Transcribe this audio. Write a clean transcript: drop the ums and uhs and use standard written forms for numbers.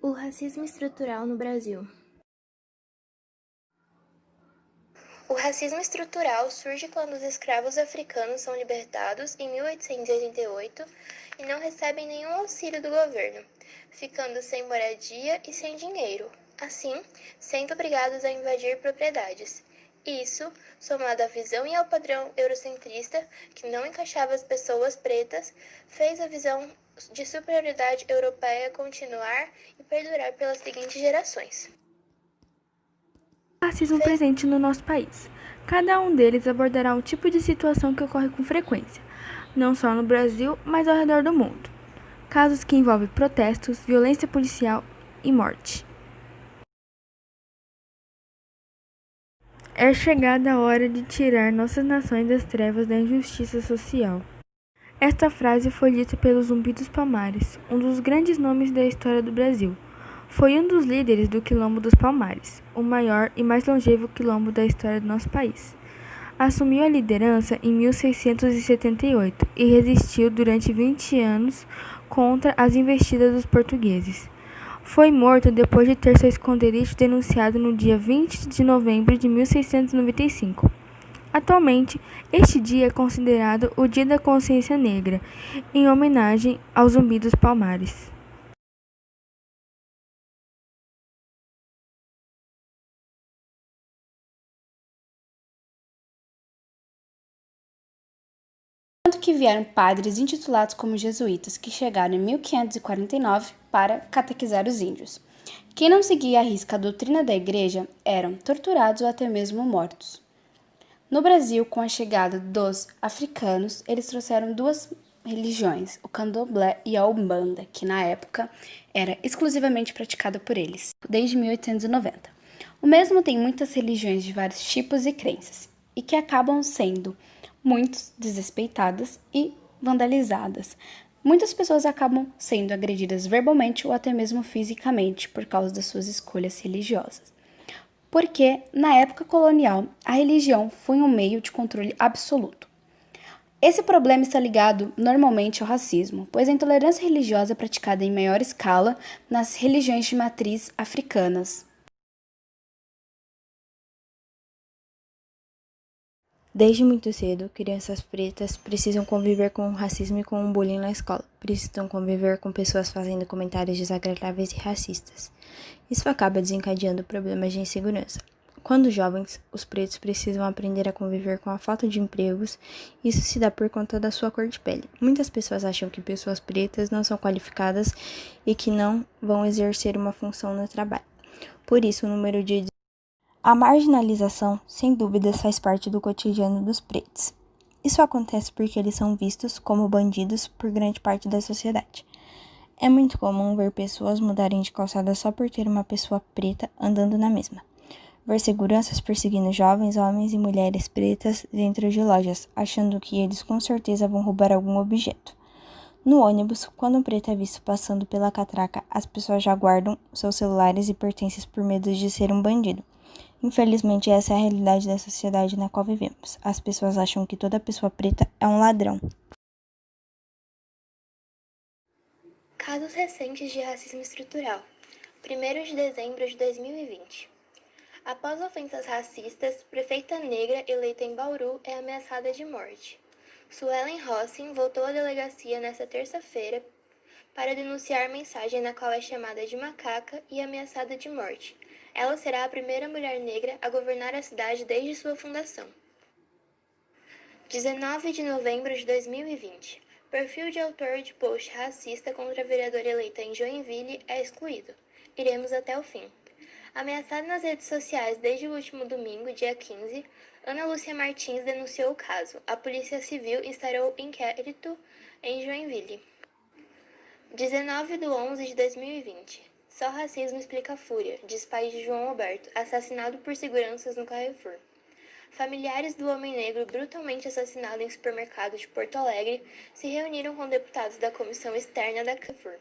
O racismo estrutural no Brasil. O racismo estrutural surge quando os escravos africanos são libertados em 1888 e não recebem nenhum auxílio do governo, ficando sem moradia e sem dinheiro, assim, sendo obrigados a invadir propriedades. Isso, somado à visão e ao padrão eurocentrista, que não encaixava as pessoas pretas, fez a visão de superioridade europeia continuar e perdurar pelas seguintes gerações. Racismo presente no nosso país. Cada um deles abordará um tipo de situação que ocorre com frequência, não só no Brasil, mas ao redor do mundo. Casos que envolvem protestos, violência policial e morte. É chegada a hora de tirar nossas nações das trevas da injustiça social. Esta frase foi dita pelo Zumbi dos Palmares, um dos grandes nomes da história do Brasil. Foi um dos líderes do Quilombo dos Palmares, o maior e mais longevo quilombo da história do nosso país. Assumiu a liderança em 1678 e resistiu durante 20 anos contra as investidas dos portugueses. Foi morto depois de ter seu esconderijo denunciado no dia 20 de novembro de 1695. Atualmente, este dia é considerado o Dia da Consciência Negra, em homenagem ao Zumbi dos Palmares. Tanto que vieram padres intitulados como jesuítas, que chegaram em 1549 para catequizar os índios. Quem não seguia à risca a doutrina da igreja eram torturados ou até mesmo mortos. No Brasil, com a chegada dos africanos, eles trouxeram duas religiões, o candomblé e a umbanda, que na época era exclusivamente praticada por eles, desde 1890. O mesmo tem muitas religiões de vários tipos e crenças, e que acabam sendo muito desrespeitadas e vandalizadas. Muitas pessoas acabam sendo agredidas verbalmente ou até mesmo fisicamente por causa das suas escolhas religiosas. Porque, na época colonial, a religião foi um meio de controle absoluto. Esse problema está ligado normalmente ao racismo, pois a intolerância religiosa é praticada em maior escala nas religiões de matriz africanas. Desde muito cedo, crianças pretas precisam conviver com o racismo e com o bullying na escola. Precisam conviver com pessoas fazendo comentários desagradáveis e racistas. Isso acaba desencadeando problemas de insegurança. Quando jovens, os pretos precisam aprender a conviver com a falta de empregos. Isso se dá por conta da sua cor de pele. Muitas pessoas acham que pessoas pretas não são qualificadas e que não vão exercer uma função no trabalho. Por isso, o número de A marginalização, sem dúvidas, faz parte do cotidiano dos pretos. Isso acontece porque eles são vistos como bandidos por grande parte da sociedade. É muito comum ver pessoas mudarem de calçada só por ter uma pessoa preta andando na mesma. Ver seguranças perseguindo jovens, homens e mulheres pretas dentro de lojas, achando que eles com certeza vão roubar algum objeto. No ônibus, quando um preto é visto passando pela catraca, as pessoas já guardam seus celulares e pertences por medo de ser um bandido. Infelizmente, essa é a realidade da sociedade na qual vivemos. As pessoas acham que toda pessoa preta é um ladrão. Casos recentes de racismo estrutural. 1º de dezembro de 2020. Após ofensas racistas, prefeita negra eleita em Bauru é ameaçada de morte. Suelen Rossin voltou à delegacia nesta terça-feira para denunciar mensagem na qual é chamada de macaca e ameaçada de morte. Ela será a primeira mulher negra a governar a cidade desde sua fundação. 19 de novembro de 2020. Perfil de autor de post racista contra a vereadora eleita em Joinville é excluído. Iremos até o fim. Ameaçada nas redes sociais desde o último domingo, dia 15, Ana Lúcia Martins denunciou o caso. A Polícia Civil instaurou inquérito em Joinville. 19 de 11 de 2020. Só racismo explica a fúria, diz pai de João Alberto, assassinado por seguranças no Carrefour. Familiares do homem negro brutalmente assassinado em supermercado de Porto Alegre se reuniram com deputados da comissão externa da Carrefour.